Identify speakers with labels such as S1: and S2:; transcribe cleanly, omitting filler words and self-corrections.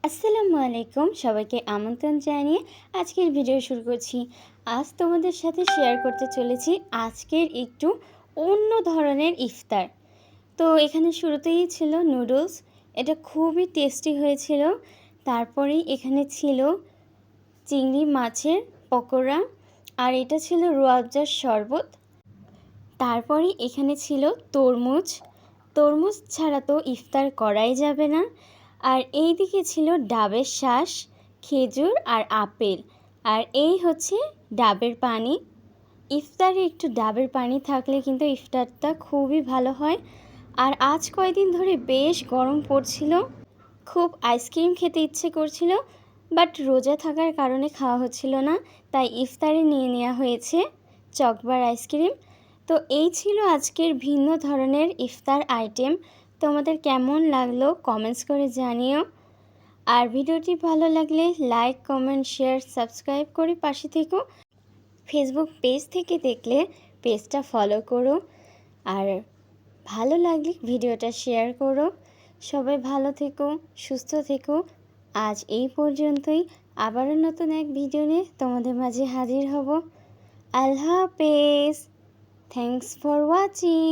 S1: আসসালামু আলাইকুম, সবাইকে আমন্ত্রণ জানিয়ে আজকের ভিডিও শুরু করছি। আজ তোমাদের সাথে শেয়ার করতে চলেছি আজকের একটু অন্য ধরনের ইফতার। তো এখানে শুরুতেই ছিল নুডলস, এটা খুবই টেস্টি হয়েছিল। তারপরেই এখানে ছিল চিংড়ি মাছের পকোড়া, আর এটা ছিল রুয়াবজার শরবত। তারপরে এখানে ছিল তরমুজ। তরমুজ ছাড়া তো ইফতার করাই যাবে না। আর এই দিকে ছিল ডাবের শাঁস, খেজুর আর আপেল। আর এই হচ্ছে ডাবের পানি। ইফতারে একটু ডাবের পানি থাকলে কিন্তু ইফতারটা খুবই ভালো হয়। আর আজ কয়দিন ধরে বেশ গরম পড়ছিল, খুব আইসক্রিম খেতে ইচ্ছে করছিল, বাট রোজা থাকার কারণে খাওয়া হচ্ছিল না, তাই ইফতারে নিয়ে নেওয়া হয়েছে চকবার আইসক্রিম। তো এই ছিল আজকের ভিন্ন ধরনের ইফতার আইটেম। তোমাদের কেমন লাগলো কমেন্টস করে জানিও। আর ভিডিওটি ভালো লাগলে লাইক, কমেন্ট, শেয়ার, সাবস্ক্রাইব করে পাশে থেকো। ফেসবুক পেজ থেকে দেখলে পেজটা ফলো করো। আর ভালো লাগলে ভিডিওটা শেয়ার করো। সবাই ভালো থেকো, সুস্থ থেকো। আজ এই পর্যন্তই। আবারও নতুন এক ভিডিও নিয়ে তোমাদের মাঝে হাজির হব। আল্লাহ হাফেজ। Thanks for watching.